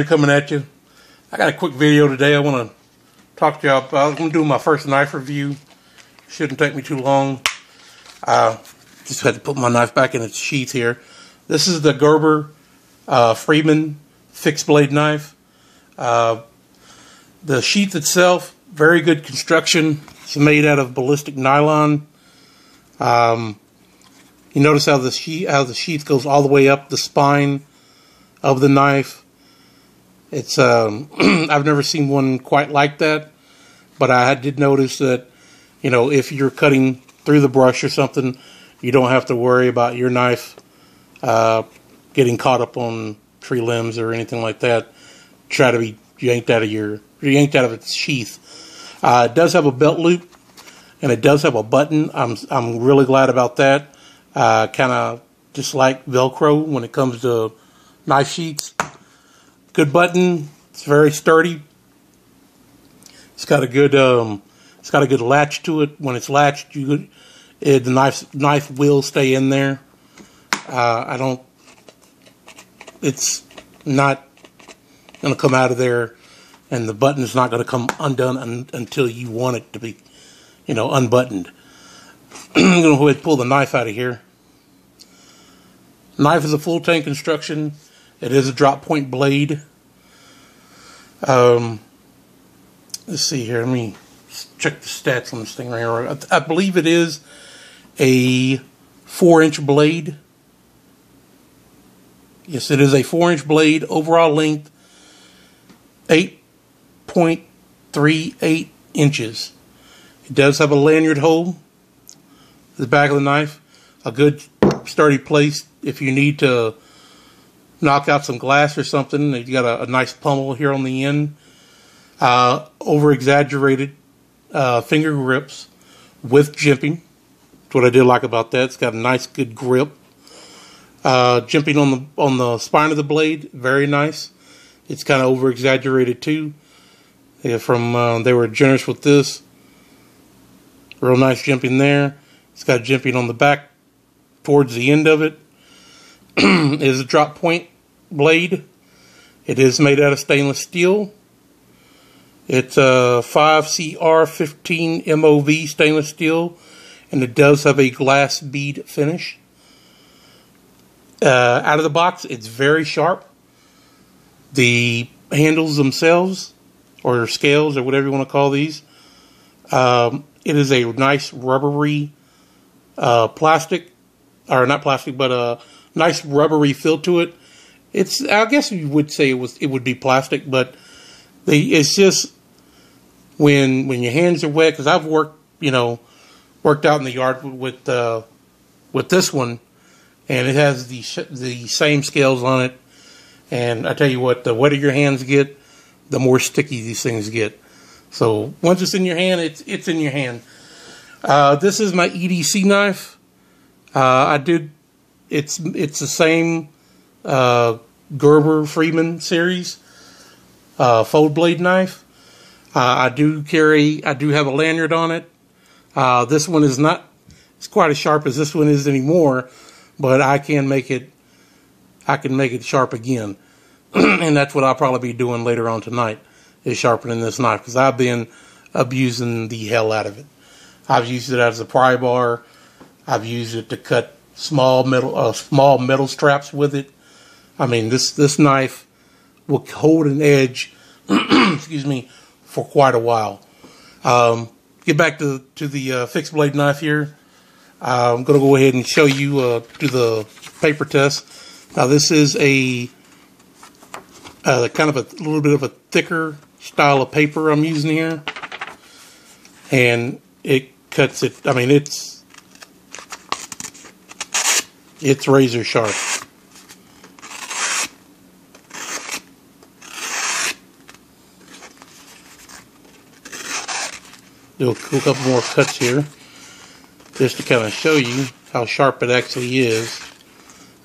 Coming at you. I got a quick video today. I want to talk to y'all about. I'm going to do my first knife review. Shouldn't take me too long. Just had to put my knife back in its sheath here. This is the Gerber Freeman fixed blade knife. The sheath itself, very good construction. It's made out of ballistic nylon. You notice how the sheath goes all the way up the spine of the knife. It's I've never seen one quite like that, but I did notice that, you know, if you're cutting through the brush or something, you don't have to worry about your knife getting caught up on tree limbs or anything like that. Try to be yanked out of its sheath. It does have a belt loop, and it does have a button. I'm really glad about that. Kind of just like Velcro when it comes to knife sheaths. Good button. It's very sturdy. It's got a good latch to it. When it's latched, the knife will stay in there. It's not going to come out of there, and the button is not going to come undone until you want it to be, you know, unbuttoned. I'm going to go ahead and pull the knife out of here. Knife is a full tank construction. It is a drop point blade. Let's see here. Let me check the stats on this thing right here. I believe it is a 4-inch blade. Yes, it is a 4-inch blade. Overall length 8.38 inches. It does have a lanyard hole at the back of the knife. A good sturdy place if you need to knock out some glass or something. You got a nice pummel here on the end. Over exaggerated finger grips with jimping. That's what I did like about that. It's got a nice good grip. Jimping on the spine of the blade, very nice. It's kind of over exaggerated too. They were generous with this. Real nice jimping there. It's got jimping on the back towards the end of it. It is a drop point blade. It is made out of stainless steel. It's a 5CR15 MOV stainless steel, and it does have a glass bead finish. Out of the box, it's very sharp. The handles themselves, or scales, or whatever you want to call these, it is a nice rubbery plastic, or not plastic, but a nice rubbery feel to it. I guess you would say it would be plastic, but it's just when your hands are wet, because I've worked out in the yard with this one, and it has the same scales on it. And I tell you what, the wetter your hands get, the more sticky these things get. So once it's in your hand, it's in your hand. This is my EDC knife. It's the same Gerber Freeman series fold blade knife. I do have a lanyard on it. This one is not quite as sharp as this one is anymore, but I can make it sharp again. And that's what I'll probably be doing later on tonight, is sharpening this knife, because I've been abusing the hell out of it. I've used it as a pry bar. I've used it to cut small metal straps with it. I mean, this knife will hold an edge, excuse me, for quite a while. Get back to the fixed blade knife here. I'm going to go ahead and show you do the paper test. Now, this is a kind of a little bit of a thicker style of paper I'm using here, and it cuts it. I mean, it's razor sharp. Do a couple more cuts here, just to kind of show you how sharp it actually is.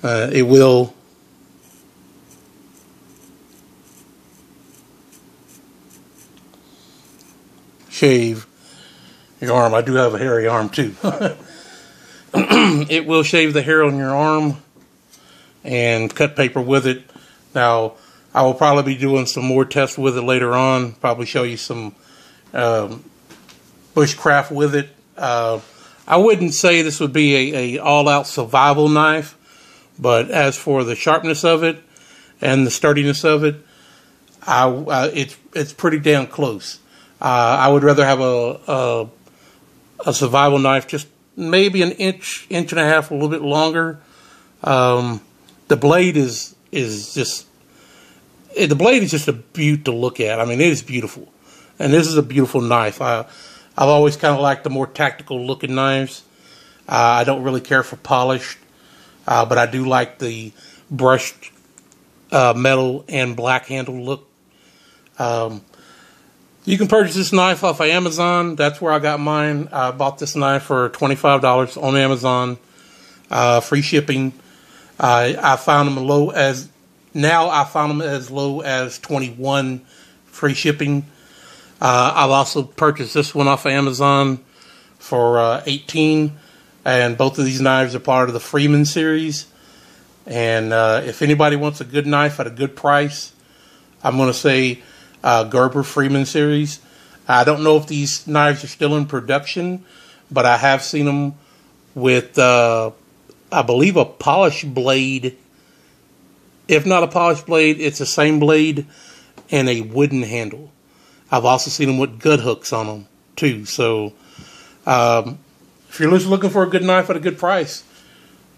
It will shave your arm. I do have a hairy arm too. It will shave the hair on your arm and cut paper with it. Now, I will probably be doing some more tests with it later on. Probably show you some bushcraft with it. I wouldn't say this would be a all-out survival knife, but as for the sharpness of it and the sturdiness of it, it's pretty damn close. I would rather have a survival knife, just maybe an inch and a half, a little bit longer. The blade is just a beaut to look at. I mean, it is beautiful, and this is a beautiful knife. I've always kind of liked the more tactical looking knives. I don't really care for polished, but I do like the brushed metal and black handle look. You can purchase this knife off of Amazon. That's where I got mine. I bought this knife for $25 on Amazon. Free shipping. I found them as low as 21 free shipping. I've also purchased this one off of Amazon for 18, and both of these knives are part of the Freeman series. And if anybody wants a good knife at a good price, I'm going to say Gerber Freeman series. I don't know if these knives are still in production, but I have seen them with, I believe, a polished blade. If not a polished blade, it's the same blade and a wooden handle. I've also seen them with gut hooks on them too. So if you're just looking for a good knife at a good price,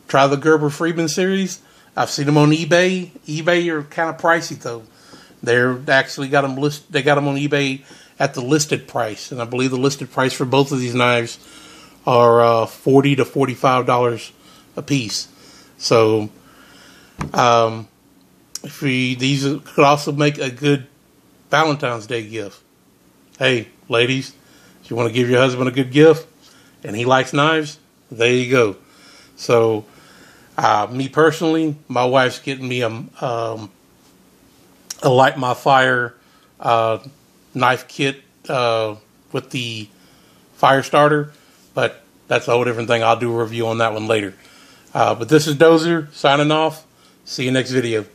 try the Gerber Freeman series. I've seen them on eBay. eBay are kind of pricey though. They're actually got them They got them on eBay at the listed price, and I believe the listed price for both of these knives are $40 to $45 a piece. So these could also make a good Valentine's Day gift. Hey, ladies, if you want to give your husband a good gift and he likes knives, there you go. So me personally, my wife's getting me a Light My Fire knife kit with the fire starter, but that's a whole different thing. I'll do a review on that one later. But this is Dozer signing off. See you next video.